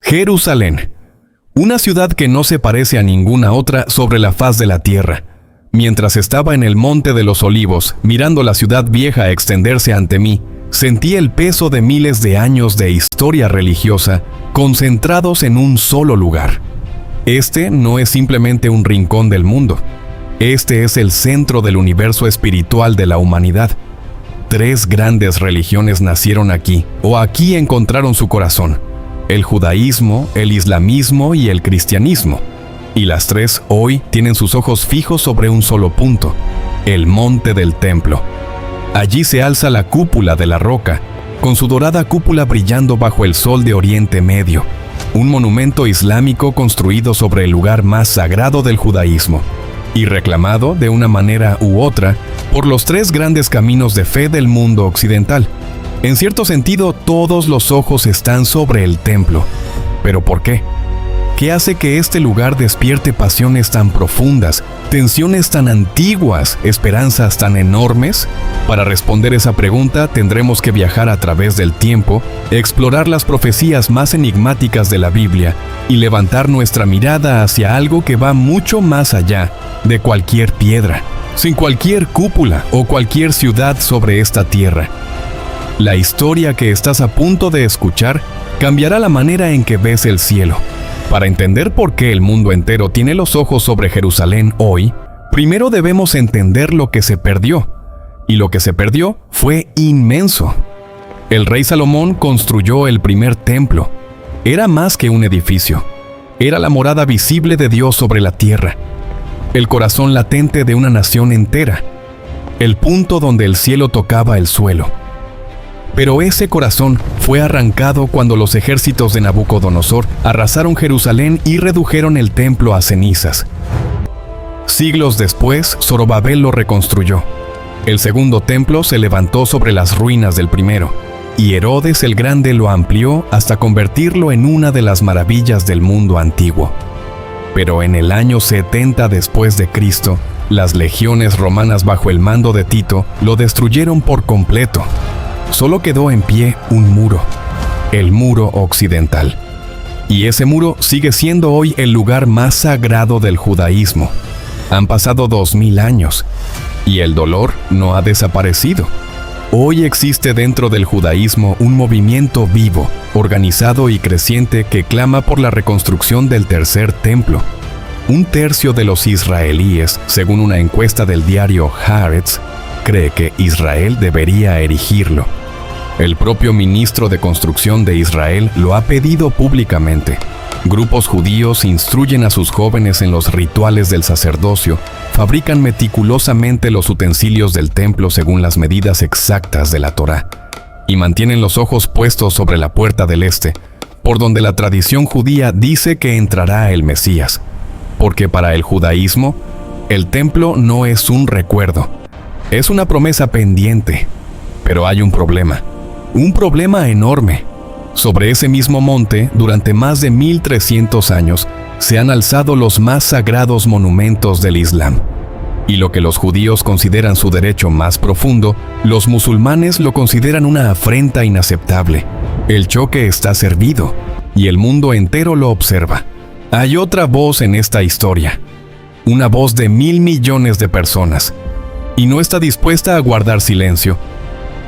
Jerusalén, una ciudad que no se parece a ninguna otra sobre la faz de la tierra. Mientras estaba en el Monte de los Olivos, mirando la ciudad vieja extenderse ante mí, sentí el peso de miles de años de historia religiosa concentrados en un solo lugar. Este no es simplemente un rincón del mundo. Este es el centro del universo espiritual de la humanidad. 3 grandes religiones nacieron aquí, o aquí encontraron su corazón: el judaísmo, el islamismo y el cristianismo. Y las 3 hoy tienen sus ojos fijos sobre un solo punto: el monte del templo. Allí se alza la cúpula de la roca, con su dorada cúpula brillando bajo el sol de Oriente Medio, un monumento islámico construido sobre el lugar más sagrado del judaísmo, y reclamado de una manera u otra por los 3 grandes caminos de fe del mundo occidental. En cierto sentido, todos los ojos están sobre el templo. ¿Pero por qué? ¿Qué hace que este lugar despierte pasiones tan profundas, tensiones tan antiguas, esperanzas tan enormes? Para responder esa pregunta tendremos que viajar a través del tiempo, explorar las profecías más enigmáticas de la Biblia y levantar nuestra mirada hacia algo que va mucho más allá de cualquier piedra, sin cualquier cúpula o cualquier ciudad sobre esta tierra. La historia que estás a punto de escuchar cambiará la manera en que ves el cielo. Para entender por qué el mundo entero tiene los ojos sobre Jerusalén hoy, primero debemos entender lo que se perdió. Y lo que se perdió fue inmenso. El rey Salomón construyó el primer templo. Era más que un edificio. Era la morada visible de Dios sobre la tierra. El corazón latente de una nación entera. El punto donde el cielo tocaba el suelo. Pero ese corazón fue arrancado cuando los ejércitos de Nabucodonosor arrasaron Jerusalén y redujeron el templo a cenizas. Siglos después, Zorobabel lo reconstruyó. El segundo templo se levantó sobre las ruinas del primero, y Herodes el Grande lo amplió hasta convertirlo en una de las maravillas del mundo antiguo. Pero en el año 70 después de Cristo, las legiones romanas bajo el mando de Tito lo destruyeron por completo. Solo quedó en pie un muro, el muro occidental. Y ese muro sigue siendo hoy el lugar más sagrado del judaísmo. Han pasado 2000 años y el dolor no ha desaparecido. Hoy existe dentro del judaísmo un movimiento vivo, organizado y creciente que clama por la reconstrucción del tercer templo. 1/3 de los israelíes, según una encuesta del diario Haaretz, cree que Israel debería erigirlo. El propio ministro de Construcción de Israel lo ha pedido públicamente. Grupos judíos instruyen a sus jóvenes en los rituales del sacerdocio, fabrican meticulosamente los utensilios del templo según las medidas exactas de la Torá, y mantienen los ojos puestos sobre la puerta del este, por donde la tradición judía dice que entrará el Mesías. Porque para el judaísmo, el templo no es un recuerdo, es una promesa pendiente. Pero hay un problema enorme. Sobre ese mismo monte, durante más de 1300 años, se han alzado los más sagrados monumentos del Islam. Y lo que los judíos consideran su derecho más profundo, los musulmanes lo consideran una afrenta inaceptable. El choque está servido, y el mundo entero lo observa. Hay otra voz en esta historia, una voz de 1.000 millones de personas, y no está dispuesta a guardar silencio.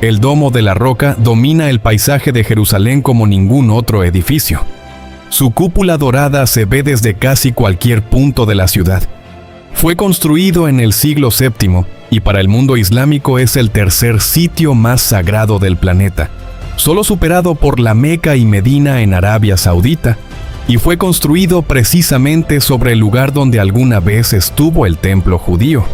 El domo de la roca domina el paisaje de Jerusalén como ningún otro edificio. Su cúpula dorada se ve desde casi cualquier punto de la ciudad. Fue construido en el siglo VII y para el mundo islámico es el tercer sitio más sagrado del planeta, solo superado por la Meca y Medina en Arabia Saudita, y fue construido precisamente sobre el lugar donde alguna vez estuvo el templo judío.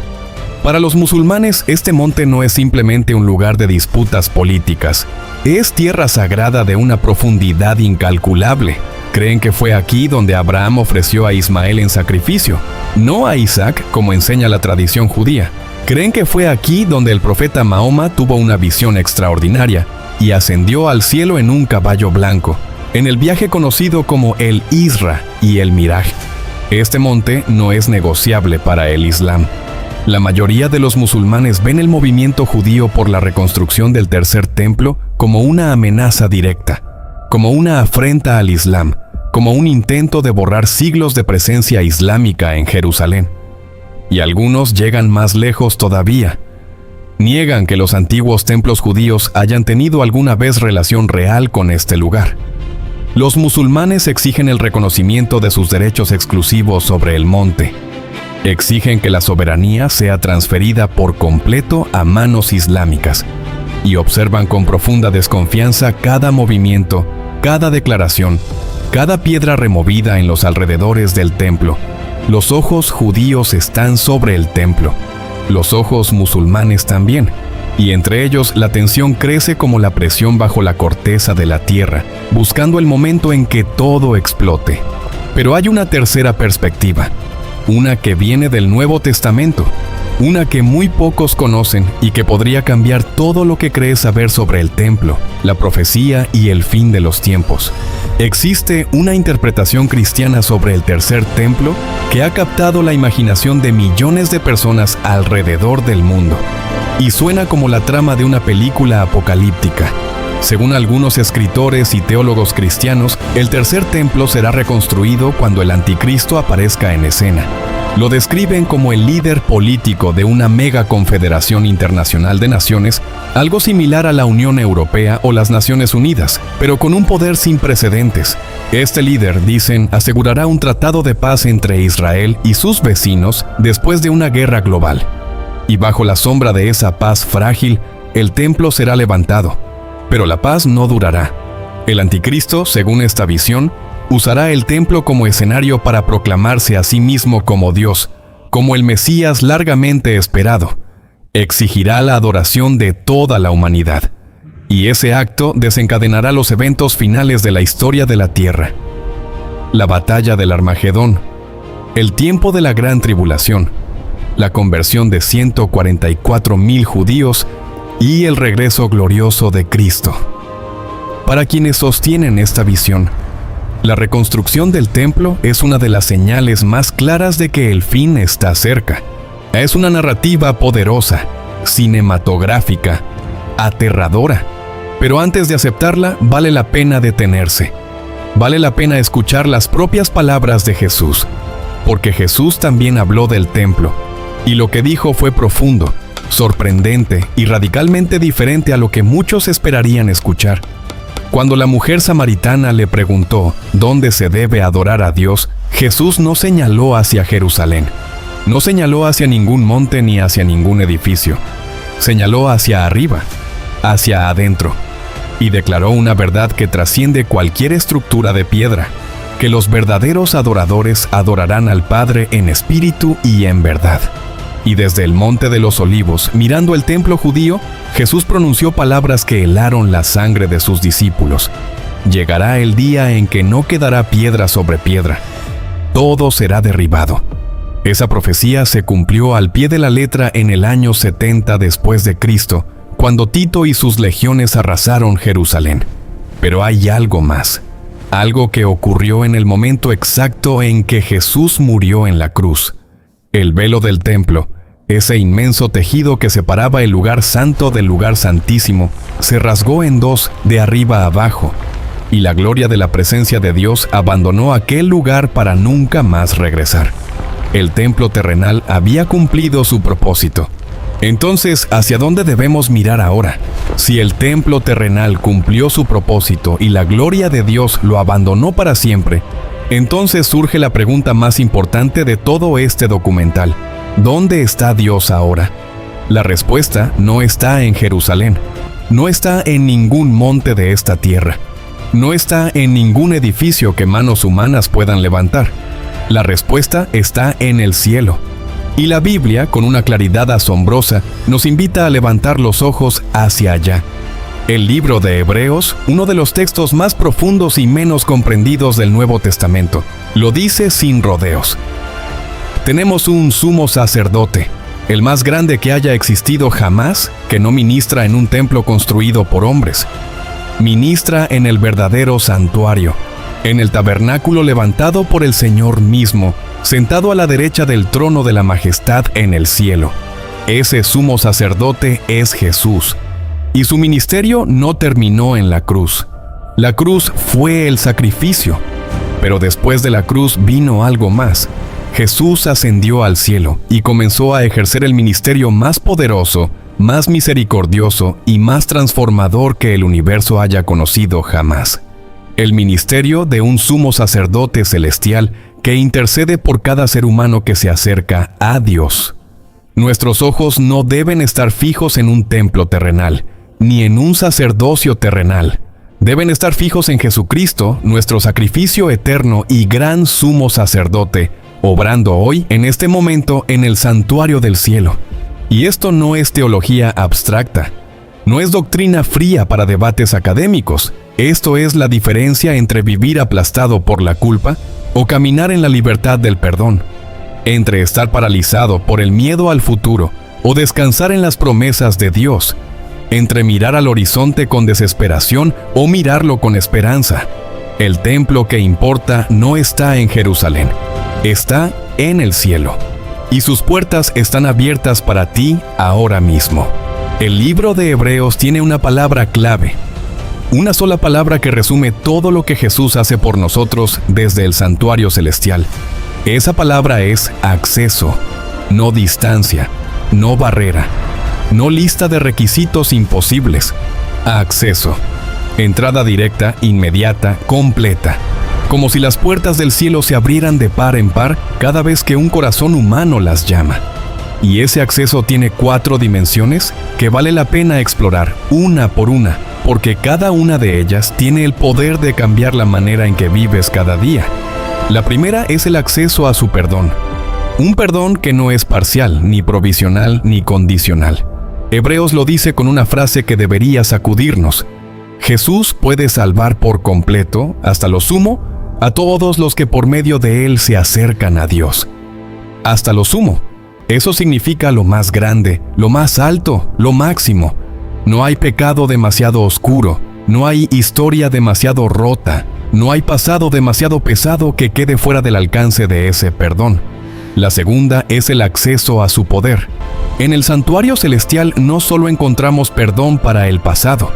Para los musulmanes, este monte no es simplemente un lugar de disputas políticas. Es tierra sagrada de una profundidad incalculable. Creen que fue aquí donde Abraham ofreció a Ismael en sacrificio, no a Isaac, como enseña la tradición judía. Creen que fue aquí donde el profeta Mahoma tuvo una visión extraordinaria y ascendió al cielo en un caballo blanco, en el viaje conocido como el Isra y el Miraj. Este monte no es negociable para el Islam. La mayoría de los musulmanes ven el movimiento judío por la reconstrucción del tercer templo como una amenaza directa, como una afrenta al Islam, como un intento de borrar siglos de presencia islámica en Jerusalén. Y algunos llegan más lejos todavía. Niegan que los antiguos templos judíos hayan tenido alguna vez relación real con este lugar. Los musulmanes exigen el reconocimiento de sus derechos exclusivos sobre el monte. Exigen que la soberanía sea transferida por completo a manos islámicas y observan con profunda desconfianza cada movimiento, cada declaración, cada piedra removida en los alrededores del templo. Los ojos judíos están sobre el templo, los ojos musulmanes también, y entre ellos la tensión crece como la presión bajo la corteza de la tierra, buscando el momento en que todo explote. Pero hay una tercera perspectiva, una que viene del Nuevo Testamento, una que muy pocos conocen y que podría cambiar todo lo que crees saber sobre el templo, la profecía y el fin de los tiempos. Existe una interpretación cristiana sobre el tercer templo que ha captado la imaginación de millones de personas alrededor del mundo, y suena como la trama de una película apocalíptica. Según algunos escritores y teólogos cristianos, el tercer templo será reconstruido cuando el anticristo aparezca en escena. Lo describen como el líder político de una mega confederación internacional de naciones, algo similar a la Unión Europea o las Naciones Unidas, pero con un poder sin precedentes. Este líder, dicen, asegurará un tratado de paz entre Israel y sus vecinos después de una guerra global. Y bajo la sombra de esa paz frágil, el templo será levantado. Pero la paz no durará. El anticristo, según esta visión, usará el templo como escenario para proclamarse a sí mismo como Dios, como el Mesías largamente esperado. Exigirá la adoración de toda la humanidad. Y ese acto desencadenará los eventos finales de la historia de la tierra. La batalla del Armagedón, el tiempo de la gran tribulación, la conversión de 144,000 judíos y el regreso glorioso de Cristo. Para quienes sostienen esta visión, la reconstrucción del templo es una de las señales más claras de que el fin está cerca. Es una narrativa poderosa, cinematográfica, aterradora. Pero antes de aceptarla, vale la pena detenerse. Vale la pena escuchar las propias palabras de Jesús, porque Jesús también habló del templo, y lo que dijo fue profundo, sorprendente y radicalmente diferente a lo que muchos esperarían escuchar. Cuando la mujer samaritana le preguntó dónde se debe adorar a Dios, Jesús no señaló hacia Jerusalén. No señaló hacia ningún monte ni hacia ningún edificio. Señaló hacia arriba, hacia adentro, y declaró una verdad que trasciende cualquier estructura de piedra, que los verdaderos adoradores adorarán al Padre en espíritu y en verdad. Y desde el Monte de los Olivos, mirando el templo judío, Jesús pronunció palabras que helaron la sangre de sus discípulos. Llegará el día en que no quedará piedra sobre piedra. Todo será derribado. Esa profecía se cumplió al pie de la letra en el año 70 después de Cristo, cuando Tito y sus legiones arrasaron Jerusalén. Pero hay algo más. Algo que ocurrió en el momento exacto en que Jesús murió en la cruz. El velo del templo, ese inmenso tejido que separaba el lugar santo del lugar santísimo, se rasgó en dos de arriba a abajo, y la gloria de la presencia de Dios abandonó aquel lugar para nunca más regresar. El templo terrenal había cumplido su propósito. Entonces, ¿hacia dónde debemos mirar ahora? Si el templo terrenal cumplió su propósito y la gloria de Dios lo abandonó para siempre, entonces surge la pregunta más importante de todo este documental. ¿Dónde está Dios ahora? La respuesta no está en Jerusalén. No está en ningún monte de esta tierra. No está en ningún edificio que manos humanas puedan levantar. La respuesta está en el cielo. Y la Biblia, con una claridad asombrosa, nos invita a levantar los ojos hacia allá. El libro de Hebreos, uno de los textos más profundos y menos comprendidos del Nuevo Testamento, lo dice sin rodeos. Tenemos un sumo sacerdote, el más grande que haya existido jamás, que no ministra en un templo construido por hombres. Ministra en el verdadero santuario, en el tabernáculo levantado por el Señor mismo, sentado a la derecha del trono de la majestad en el cielo. Ese sumo sacerdote es Jesús. Y su ministerio no terminó en la cruz. La cruz fue el sacrificio. Pero después de la cruz vino algo más. Jesús ascendió al cielo y comenzó a ejercer el ministerio más poderoso, más misericordioso y más transformador que el universo haya conocido jamás. El ministerio de un sumo sacerdote celestial que intercede por cada ser humano que se acerca a Dios. Nuestros ojos no deben estar fijos en un templo terrenal, ni en un sacerdocio terrenal. Deben estar fijos en Jesucristo, nuestro sacrificio eterno y gran sumo sacerdote, obrando hoy, en este momento, en el santuario del cielo. Y esto no es teología abstracta, no es doctrina fría para debates académicos. Esto es la diferencia entre vivir aplastado por la culpa o caminar en la libertad del perdón, entre estar paralizado por el miedo al futuro o descansar en las promesas de Dios, entre mirar al horizonte con desesperación o mirarlo con esperanza. El templo que importa no está en Jerusalén, está en el cielo, y sus puertas están abiertas para ti ahora mismo. El libro de Hebreos tiene una palabra clave, una sola palabra que resume todo lo que Jesús hace por nosotros desde el santuario celestial. Esa palabra es acceso, no distancia, no barrera, no lista de requisitos imposibles. Acceso. Entrada directa, inmediata, completa. Como si las puertas del cielo se abrieran de par en par cada vez que un corazón humano las llama. Y ese acceso tiene 4 dimensiones que vale la pena explorar una por una, porque cada una de ellas tiene el poder de cambiar la manera en que vives cada día. La primera es el acceso a su perdón. Un perdón que no es parcial, ni provisional, ni condicional. Hebreos lo dice con una frase que debería sacudirnos. Jesús puede salvar por completo, hasta lo sumo, a todos los que por medio de Él se acercan a Dios. Hasta lo sumo. Eso significa lo más grande, lo más alto, lo máximo. No hay pecado demasiado oscuro, no hay historia demasiado rota, no hay pasado demasiado pesado que quede fuera del alcance de ese perdón. La segunda es el acceso a su poder. En el santuario celestial no solo encontramos perdón para el pasado,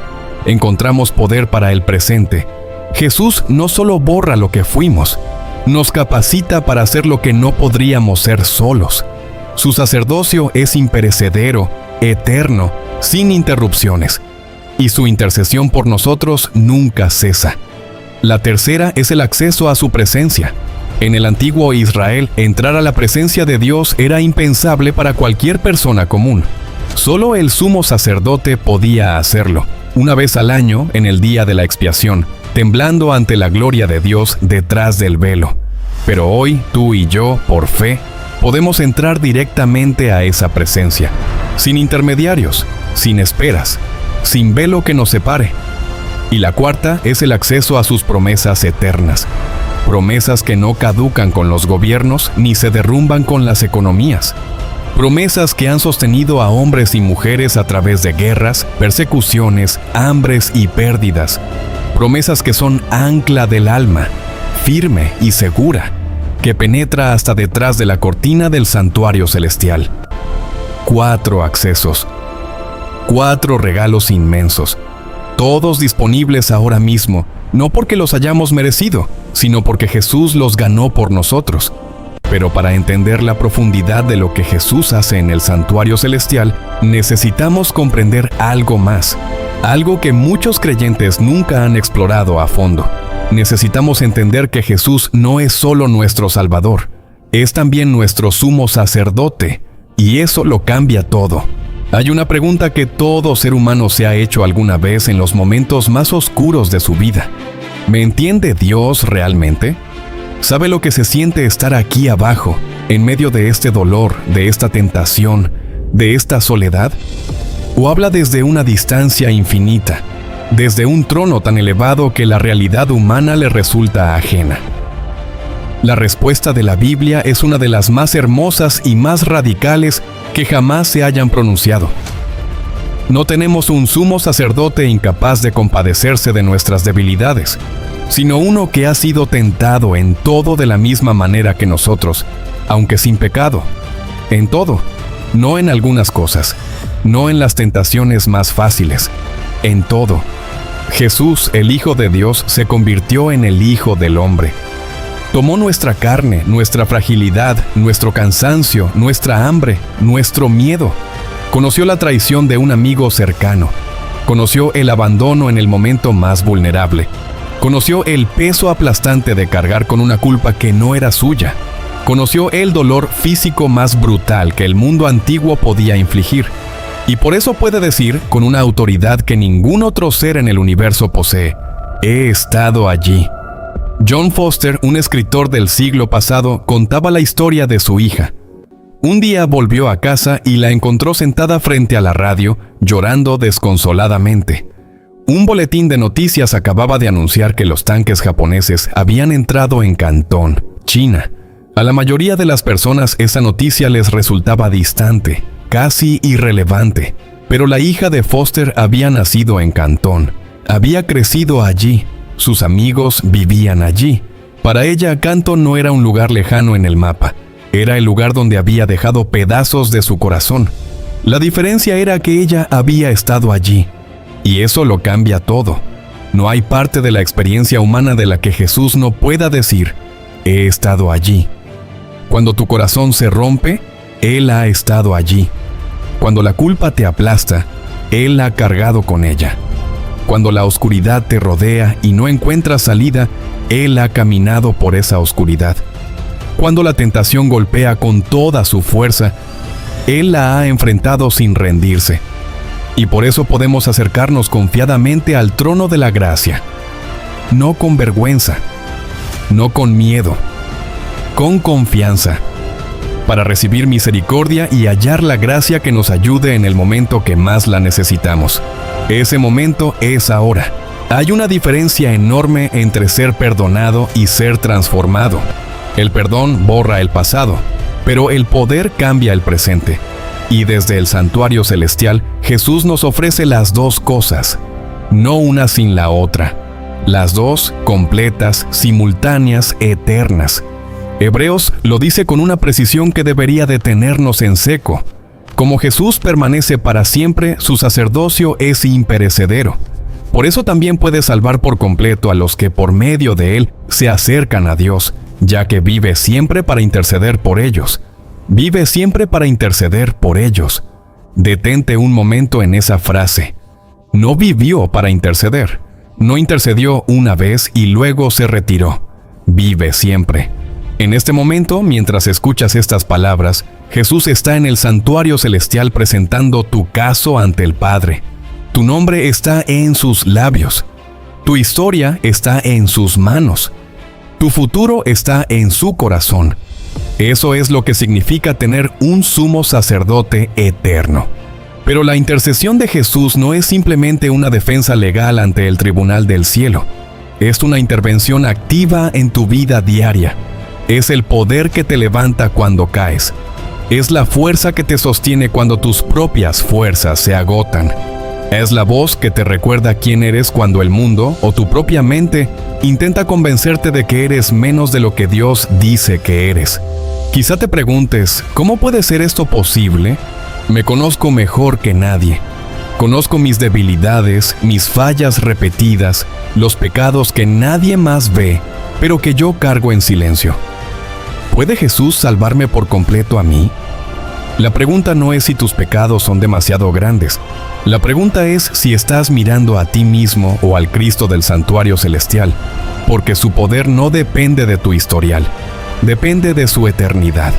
encontramos poder para el presente. Jesús no solo borra lo que fuimos, nos capacita para hacer lo que no podríamos ser solos. Su sacerdocio es imperecedero, eterno, sin interrupciones, y su intercesión por nosotros nunca cesa. La tercera es el acceso a su presencia. En el antiguo Israel, entrar a la presencia de Dios era impensable para cualquier persona común. Solo el sumo sacerdote podía hacerlo, una vez al año en el día de la expiación, temblando ante la gloria de Dios detrás del velo. Pero hoy, tú y yo, por fe, podemos entrar directamente a esa presencia, sin intermediarios, sin esperas, sin velo que nos separe. Y la cuarta es el acceso a sus promesas eternas. Promesas que no caducan con los gobiernos ni se derrumban con las economías. Promesas que han sostenido a hombres y mujeres a través de guerras, persecuciones, hambres y pérdidas. Promesas que son ancla del alma, firme y segura, que penetra hasta detrás de la cortina del santuario celestial. 4 accesos. 4 regalos inmensos. Todos disponibles ahora mismo, no porque los hayamos merecido, sino porque Jesús los ganó por nosotros. Pero para entender la profundidad de lo que Jesús hace en el santuario celestial, necesitamos comprender algo más, algo que muchos creyentes nunca han explorado a fondo. Necesitamos entender que Jesús no es solo nuestro Salvador, es también nuestro sumo sacerdote, y eso lo cambia todo. Hay una pregunta que todo ser humano se ha hecho alguna vez en los momentos más oscuros de su vida. ¿Me entiende Dios realmente? ¿Sabe lo que se siente estar aquí abajo, en medio de este dolor, de esta tentación, de esta soledad? ¿O habla desde una distancia infinita, desde un trono tan elevado que la realidad humana le resulta ajena? La respuesta de la Biblia es una de las más hermosas y más radicales que jamás se hayan pronunciado. No tenemos un sumo sacerdote incapaz de compadecerse de nuestras debilidades, sino uno que ha sido tentado en todo de la misma manera que nosotros, aunque sin pecado. En todo, no en algunas cosas, no en las tentaciones más fáciles, en todo. Jesús, el Hijo de Dios, se convirtió en el Hijo del Hombre. Tomó nuestra carne, nuestra fragilidad, nuestro cansancio, nuestra hambre, nuestro miedo. Conoció la traición de un amigo cercano. Conoció el abandono en el momento más vulnerable. Conoció el peso aplastante de cargar con una culpa que no era suya. Conoció el dolor físico más brutal que el mundo antiguo podía infligir. Y por eso puede decir, con una autoridad que ningún otro ser en el universo posee: he estado allí. John Foster, un escritor del siglo pasado, contaba la historia de su hija. Un día volvió a casa y la encontró sentada frente a la radio, llorando desconsoladamente. Un boletín de noticias acababa de anunciar que los tanques japoneses habían entrado en Cantón, China. A la mayoría de las personas esa noticia les resultaba distante, casi irrelevante, pero la hija de Foster había nacido en Cantón, había crecido allí, sus amigos vivían allí. Para ella, Cantón no era un lugar lejano en el mapa, era el lugar donde había dejado pedazos de su corazón. La diferencia era que ella había estado allí, y eso lo cambia todo. No hay parte de la experiencia humana de la que Jesús no pueda decir: he estado allí. Cuando tu corazón se rompe, Él ha estado allí. Cuando la culpa te aplasta, Él ha cargado con ella. Cuando la oscuridad te rodea y no encuentras salida, Él ha caminado por esa oscuridad. Cuando la tentación golpea con toda su fuerza, Él la ha enfrentado sin rendirse. Y por eso podemos acercarnos confiadamente al trono de la gracia. No con vergüenza, no con miedo, con confianza, para recibir misericordia y hallar la gracia que nos ayude en el momento que más la necesitamos. Ese momento es ahora. Hay una diferencia enorme entre ser perdonado y ser transformado. El perdón borra el pasado, pero el poder cambia el presente. Y desde el santuario celestial, Jesús nos ofrece las dos cosas, no una sin la otra. Las dos completas, simultáneas, eternas. Hebreos lo dice con una precisión que debería detenernos en seco. Como Jesús permanece para siempre, su sacerdocio es imperecedero. Por eso también puede salvar por completo a los que por medio de Él se acercan a Dios, ya que vive siempre para interceder por ellos. Vive siempre para interceder por ellos. Detente un momento en esa frase. No vivió para interceder. No intercedió una vez y luego se retiró. Vive siempre. En este momento, mientras escuchas estas palabras, Jesús está en el santuario celestial presentando tu caso ante el Padre. Tu nombre está en sus labios. Tu historia está en sus manos. Tu futuro está en su corazón. Eso es lo que significa tener un sumo sacerdote eterno. Pero la intercesión de Jesús no es simplemente una defensa legal ante el tribunal del cielo. Es una intervención activa en tu vida diaria. Es el poder que te levanta cuando caes. Es la fuerza que te sostiene cuando tus propias fuerzas se agotan. Es la voz que te recuerda quién eres cuando el mundo o tu propia mente intenta convencerte de que eres menos de lo que Dios dice que eres. Quizá te preguntes, ¿cómo puede ser esto posible? Me conozco mejor que nadie. Conozco mis debilidades, mis fallas repetidas, los pecados que nadie más ve, pero que yo cargo en silencio. ¿Puede Jesús salvarme por completo a mí? La pregunta no es si tus pecados son demasiado grandes. La pregunta es si estás mirando a ti mismo o al Cristo del santuario celestial, porque su poder no depende de tu historial, depende de su eternidad.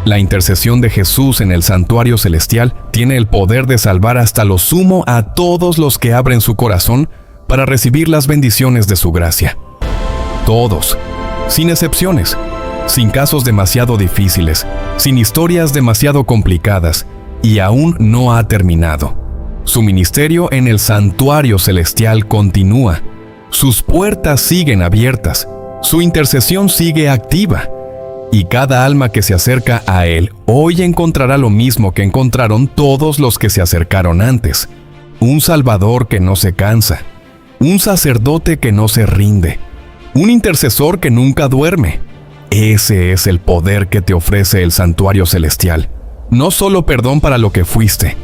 La intercesión de Jesús en el santuario celestial tiene el poder de salvar hasta lo sumo a todos los que abren su corazón para recibir las bendiciones de su gracia. Todos, sin excepciones. Sin casos demasiado difíciles, sin historias demasiado complicadas, y aún no ha terminado. Su ministerio en el santuario celestial continúa. Sus puertas siguen abiertas, su intercesión sigue activa, y cada alma que se acerca a Él hoy encontrará lo mismo que encontraron todos los que se acercaron antes: un Salvador que no se cansa, un sacerdote que no se rinde, un intercesor que nunca duerme. Ese es el poder que te ofrece el santuario celestial. No solo perdón para lo que fuiste,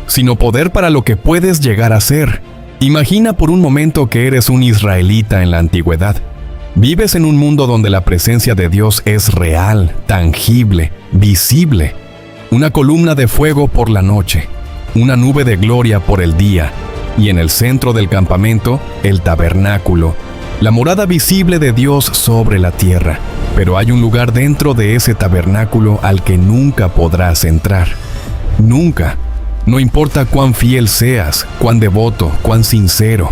sino poder para lo que puedes llegar a ser. Imagina por un momento que eres un israelita en la antigüedad. Vives en un mundo donde la presencia de Dios es real, tangible, visible. Una columna de fuego por la noche, una nube de gloria por el día, y en el centro del campamento, el tabernáculo, la morada visible de Dios sobre la tierra. Pero hay un lugar dentro de ese tabernáculo al que nunca podrás entrar. Nunca. No importa cuán fiel seas, cuán devoto, cuán sincero.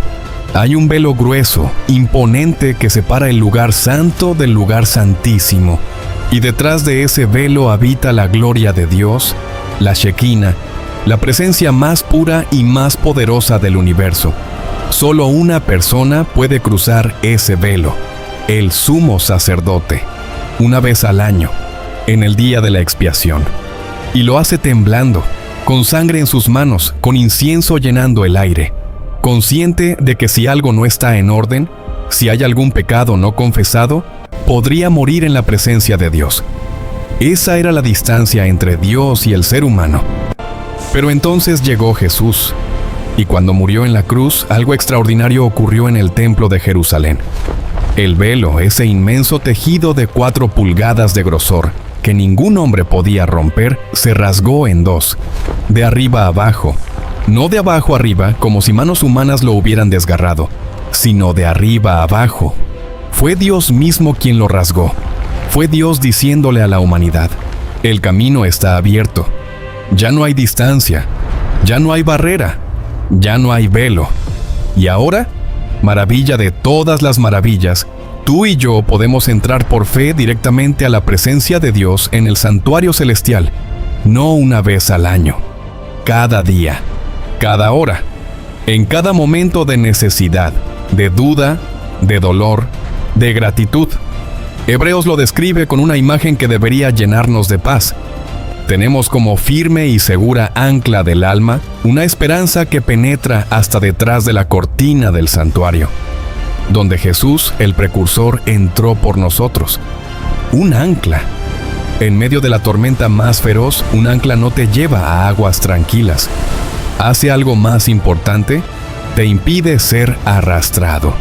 Hay un velo grueso, imponente, que separa el lugar santo del lugar santísimo. Y detrás de ese velo habita la gloria de Dios, la Shekinah, la presencia más pura y más poderosa del universo. Solo una persona puede cruzar ese velo, el sumo sacerdote, una vez al año, en el día de la expiación. Y lo hace temblando, con sangre en sus manos, con incienso llenando el aire, consciente de que si algo no está en orden, si hay algún pecado no confesado, podría morir en la presencia de Dios. Esa era la distancia entre Dios y el ser humano. Pero entonces llegó Jesús, y cuando murió en la cruz, algo extraordinario ocurrió en el templo de Jerusalén. El velo, ese inmenso tejido de 4 pulgadas de grosor, que ningún hombre podía romper, se rasgó en 2, de arriba a abajo. No de abajo arriba, como si manos humanas lo hubieran desgarrado, sino de arriba a abajo. Fue Dios mismo quien lo rasgó. Fue Dios diciéndole a la humanidad: el camino está abierto. Ya no hay distancia, ya no hay barrera, ya no hay velo. Y ahora, maravilla de todas las maravillas, tú y yo podemos entrar por fe directamente a la presencia de Dios en el santuario celestial, no una vez al año, cada día, cada hora, en cada momento de necesidad, de duda, de dolor, de gratitud. Hebreos lo describe con una imagen que debería llenarnos de paz. Tenemos como firme y segura ancla del alma una esperanza que penetra hasta detrás de la cortina del santuario, donde Jesús, el precursor, entró por nosotros. Un ancla. En medio de la tormenta más feroz, un ancla no te lleva a aguas tranquilas. Hace algo más importante: te impide ser arrastrado.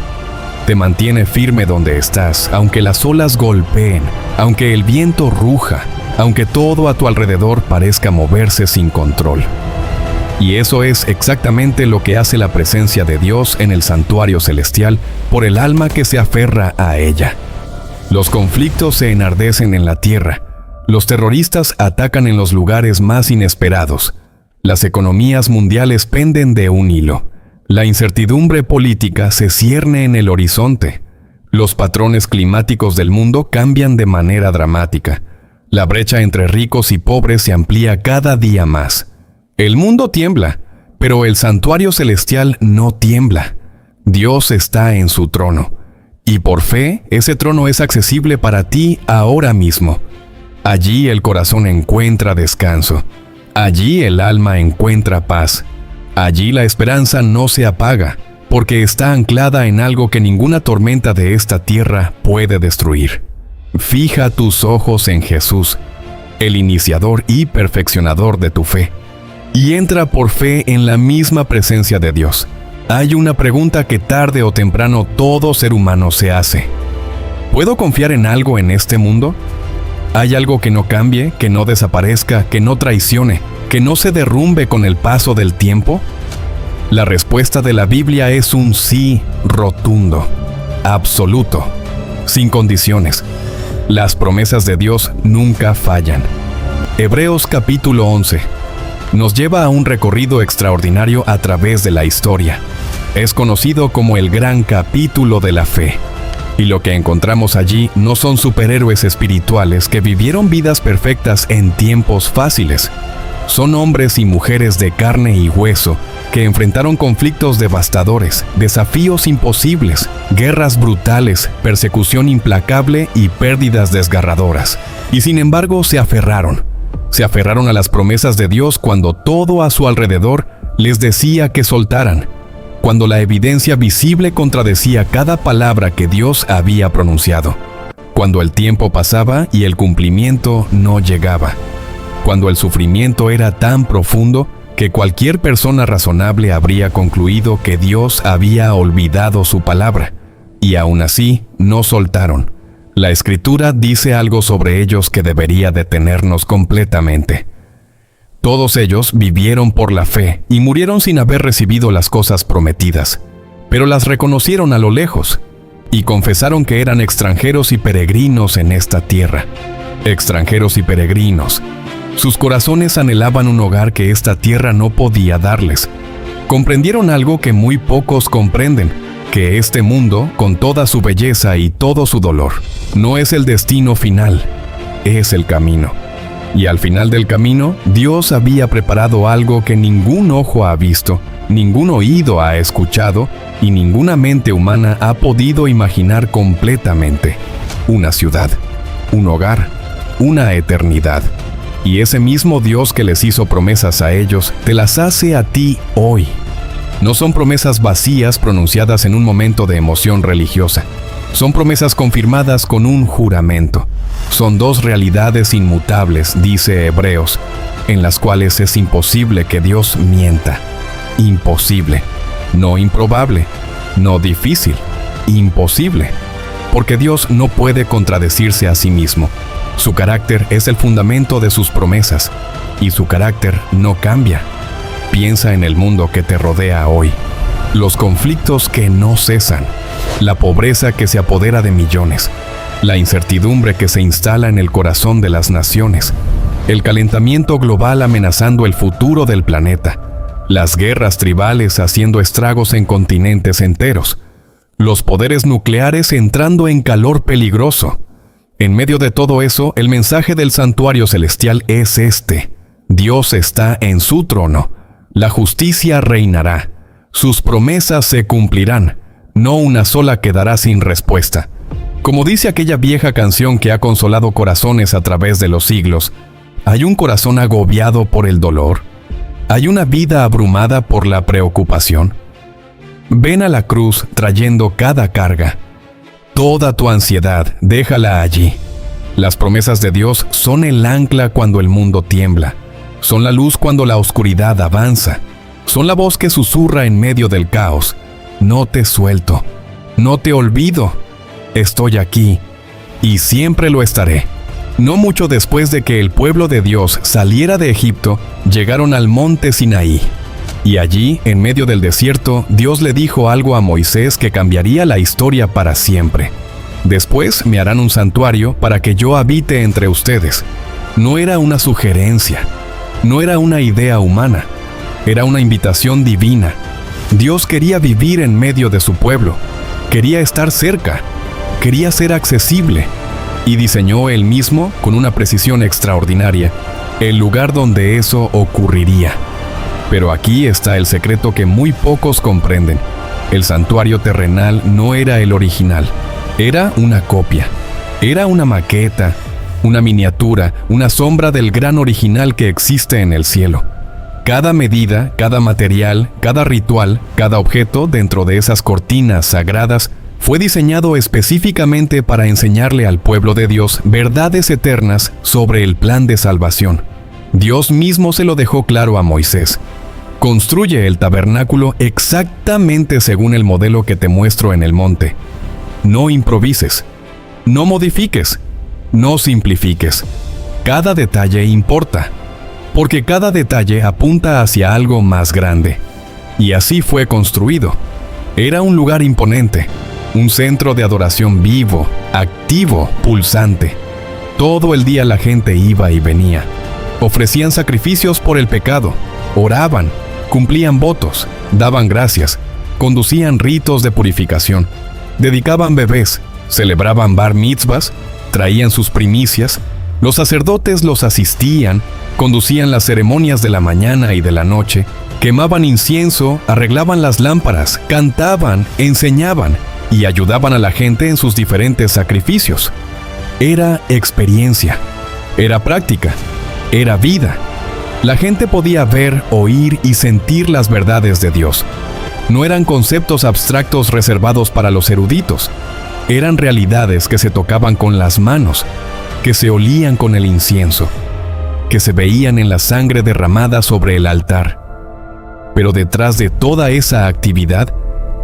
Te mantiene firme donde estás, aunque las olas golpeen, aunque el viento ruja, aunque todo a tu alrededor parezca moverse sin control. Y eso es exactamente lo que hace la presencia de Dios en el santuario celestial por el alma que se aferra a ella. Los conflictos se enardecen en la tierra. Los terroristas atacan en los lugares más inesperados. Las economías mundiales penden de un hilo. La incertidumbre política se cierne en el horizonte. Los patrones climáticos del mundo cambian de manera dramática. La brecha entre ricos y pobres se amplía cada día más. El mundo tiembla, pero el santuario celestial no tiembla. Dios está en su trono. Y por fe, ese trono es accesible para ti ahora mismo. Allí el corazón encuentra descanso. Allí el alma encuentra paz. Allí la esperanza no se apaga, porque está anclada en algo que ninguna tormenta de esta tierra puede destruir. Fija tus ojos en Jesús, el iniciador y perfeccionador de tu fe, y entra por fe en la misma presencia de Dios. Hay una pregunta que tarde o temprano todo ser humano se hace. ¿Puedo confiar en algo en este mundo? ¿Hay algo que no cambie, que no desaparezca, que no traicione, que no se derrumbe con el paso del tiempo? La respuesta de la Biblia es un sí rotundo, absoluto, sin condiciones. Las promesas de Dios nunca fallan. Hebreos capítulo 11 nos lleva a un recorrido extraordinario a través de la historia. Es conocido como el gran capítulo de la fe. Y lo que encontramos allí no son superhéroes espirituales que vivieron vidas perfectas en tiempos fáciles. Son hombres y mujeres de carne y hueso que enfrentaron conflictos devastadores, desafíos imposibles, guerras brutales, persecución implacable y pérdidas desgarradoras. Y sin embargo se aferraron a las promesas de Dios cuando todo a su alrededor les decía que soltaran, cuando la evidencia visible contradecía cada palabra que Dios había pronunciado, cuando el tiempo pasaba y el cumplimiento no llegaba, cuando el sufrimiento era tan profundo que cualquier persona razonable habría concluido que Dios había olvidado su palabra. y aún así no soltaron. La Escritura dice algo sobre ellos que debería detenernos completamente. Todos ellos vivieron por la fe y murieron sin haber recibido las cosas prometidas, pero las reconocieron a lo lejos y confesaron que eran extranjeros y peregrinos en esta tierra. Extranjeros y peregrinos. Sus corazones anhelaban un hogar que esta tierra no podía darles. Comprendieron algo que muy pocos comprenden, que este mundo, con toda su belleza y todo su dolor, no es el destino final, es el camino. Y al final del camino, Dios había preparado algo que ningún ojo ha visto, ningún oído ha escuchado y ninguna mente humana ha podido imaginar completamente. Una ciudad, un hogar, una eternidad. Y ese mismo Dios que les hizo promesas a ellos, te las hace a ti hoy. No son promesas vacías pronunciadas en un momento de emoción religiosa. Son promesas confirmadas con un juramento. Son dos realidades inmutables, dice Hebreos, en las cuales es imposible que Dios mienta. Imposible. No improbable. No difícil. Imposible. Porque Dios no puede contradecirse a sí mismo. Su carácter es el fundamento de sus promesas, y su carácter no cambia. Piensa en el mundo que te rodea hoy. Los conflictos que no cesan. La pobreza que se apodera de millones. La incertidumbre que se instala en el corazón de las naciones. El calentamiento global amenazando el futuro del planeta. Las guerras tribales haciendo estragos en continentes enteros. Los poderes nucleares entrando en calor peligroso. En medio de todo eso, el mensaje del santuario celestial es este: Dios está en su trono. La justicia reinará. Sus promesas se cumplirán. No una sola quedará sin respuesta. Como dice aquella vieja canción que ha consolado corazones a través de los siglos, ¿hay un corazón agobiado por el dolor? ¿Hay una vida abrumada por la preocupación? Ven a la cruz trayendo cada carga. Toda tu ansiedad, déjala allí. Las promesas de Dios son el ancla cuando el mundo tiembla. Son la luz cuando la oscuridad avanza. Son la voz que susurra en medio del caos. No te suelto. No te olvido. Estoy aquí. Y siempre lo estaré. No mucho después de que el pueblo de Dios saliera de Egipto, llegaron al monte Sinaí. Y allí, en medio del desierto, Dios le dijo algo a Moisés que cambiaría la historia para siempre. Después me harán un santuario para que yo habite entre ustedes. No era una sugerencia. No era una idea humana. Era una invitación divina. Dios quería vivir en medio de su pueblo. Quería estar cerca. Quería ser accesible. Y diseñó él mismo, con una precisión extraordinaria, el lugar donde eso ocurriría. Pero aquí está el secreto que muy pocos comprenden. El santuario terrenal no era el original. Era una copia. Era una maqueta, una miniatura, una sombra del gran original que existe en el cielo. Cada medida, cada material, cada ritual, cada objeto dentro de esas cortinas sagradas fue diseñado específicamente para enseñarle al pueblo de Dios verdades eternas sobre el plan de salvación. Dios mismo se lo dejó claro a Moisés. Construye el tabernáculo exactamente según el modelo que te muestro en el monte. No improvises, no modifiques, no simplifiques. Cada detalle importa, porque cada detalle apunta hacia algo más grande. Y así fue construido. Era un lugar imponente, un centro de adoración vivo, activo, pulsante. Todo el día la gente iba y venía. Ofrecían sacrificios por el pecado, oraban, cumplían votos, daban gracias, conducían ritos de purificación, dedicaban bebés, celebraban bar mitzvahs, traían sus primicias, los sacerdotes los asistían, conducían las ceremonias de la mañana y de la noche, quemaban incienso, arreglaban las lámparas, cantaban, enseñaban y ayudaban a la gente en sus diferentes sacrificios. Era experiencia, era práctica, era vida. La gente podía ver, oír y sentir las verdades de Dios. No eran conceptos abstractos reservados para los eruditos. Eran realidades que se tocaban con las manos, que se olían con el incienso, que se veían en la sangre derramada sobre el altar. Pero detrás de toda esa actividad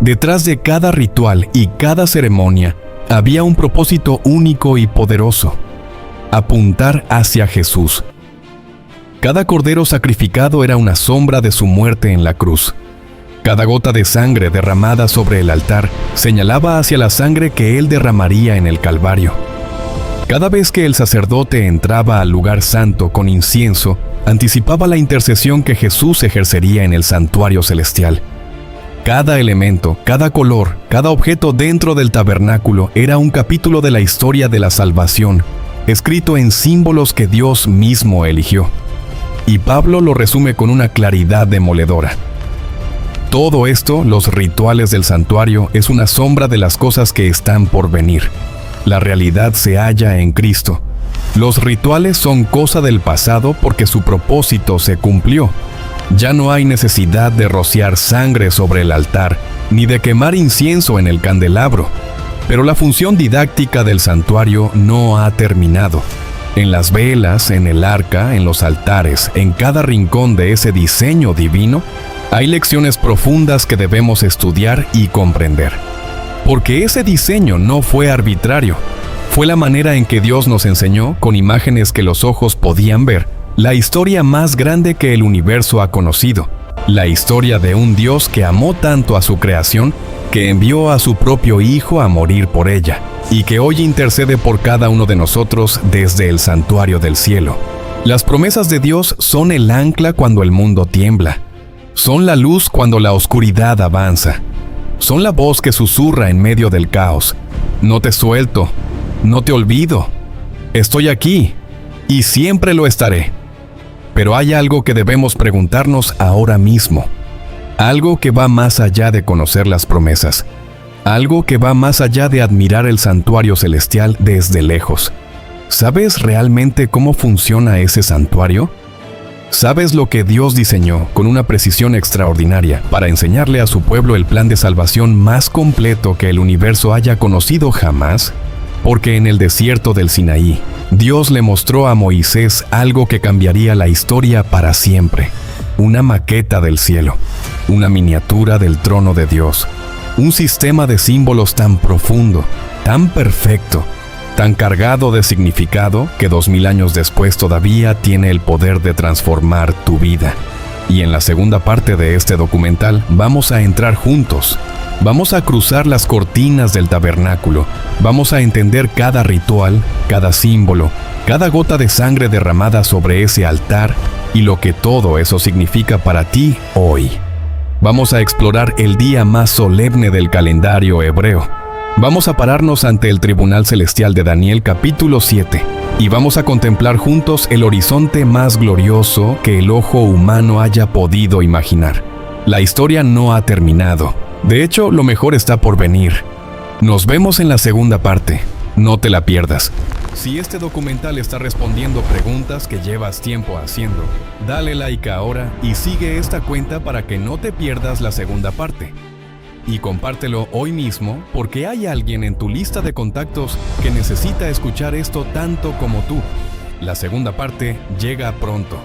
Detrás de cada ritual y cada ceremonia había un propósito único y poderoso: apuntar hacia Jesús. Cada cordero sacrificado era una sombra de su muerte en la cruz. Cada gota de sangre derramada sobre el altar señalaba hacia la sangre que Él derramaría en el Calvario. Cada vez que el sacerdote entraba al lugar santo con incienso, anticipaba la intercesión que Jesús ejercería en el santuario celestial. Cada elemento, cada color, cada objeto dentro del tabernáculo era un capítulo de la historia de la salvación, escrito en símbolos que Dios mismo eligió. Y Pablo lo resume con una claridad demoledora. Todo esto, los rituales del santuario, es una sombra de las cosas que están por venir. La realidad se halla en Cristo. Los rituales son cosa del pasado porque su propósito se cumplió. Ya no hay necesidad de rociar sangre sobre el altar, ni de quemar incienso en el candelabro. Pero la función didáctica del santuario no ha terminado. En las velas, en el arca, en los altares, en cada rincón de ese diseño divino, hay lecciones profundas que debemos estudiar y comprender. Porque ese diseño no fue arbitrario. Fue la manera en que Dios nos enseñó, con imágenes que los ojos podían ver, la historia más grande que el universo ha conocido. La historia de un Dios que amó tanto a su creación, que envió a su propio Hijo a morir por ella, y que hoy intercede por cada uno de nosotros desde el santuario del cielo. Las promesas de Dios son el ancla cuando el mundo tiembla. Son la luz cuando la oscuridad avanza. Son la voz que susurra en medio del caos. No te suelto, no te olvido. Estoy aquí y siempre lo estaré. Pero hay algo que debemos preguntarnos ahora mismo. Algo que va más allá de conocer las promesas. Algo que va más allá de admirar el santuario celestial desde lejos. ¿Sabes realmente cómo funciona ese santuario? ¿Sabes lo que Dios diseñó con una precisión extraordinaria para enseñarle a su pueblo el plan de salvación más completo que el universo haya conocido jamás? Porque en el desierto del Sinaí, Dios le mostró a Moisés algo que cambiaría la historia para siempre. Una maqueta del cielo, una miniatura del trono de Dios, un sistema de símbolos tan profundo, tan perfecto, tan cargado de significado que 2000 años después todavía tiene el poder de transformar tu vida. Y en la segunda parte de este documental vamos a entrar juntos. Vamos a cruzar las cortinas del tabernáculo. Vamos a entender cada ritual, cada símbolo, cada gota de sangre derramada sobre ese altar y lo que todo eso significa para ti hoy. Vamos a explorar el día más solemne del calendario hebreo. Vamos a pararnos ante el tribunal celestial de Daniel capítulo 7 y vamos a contemplar juntos el horizonte más glorioso que el ojo humano haya podido imaginar. La historia no ha terminado. De hecho, lo mejor está por venir. Nos vemos en la segunda parte. No te la pierdas. Si este documental está respondiendo preguntas que llevas tiempo haciendo, dale like ahora y sigue esta cuenta para que no te pierdas la segunda parte. Y compártelo hoy mismo porque hay alguien en tu lista de contactos que necesita escuchar esto tanto como tú. La segunda parte llega pronto.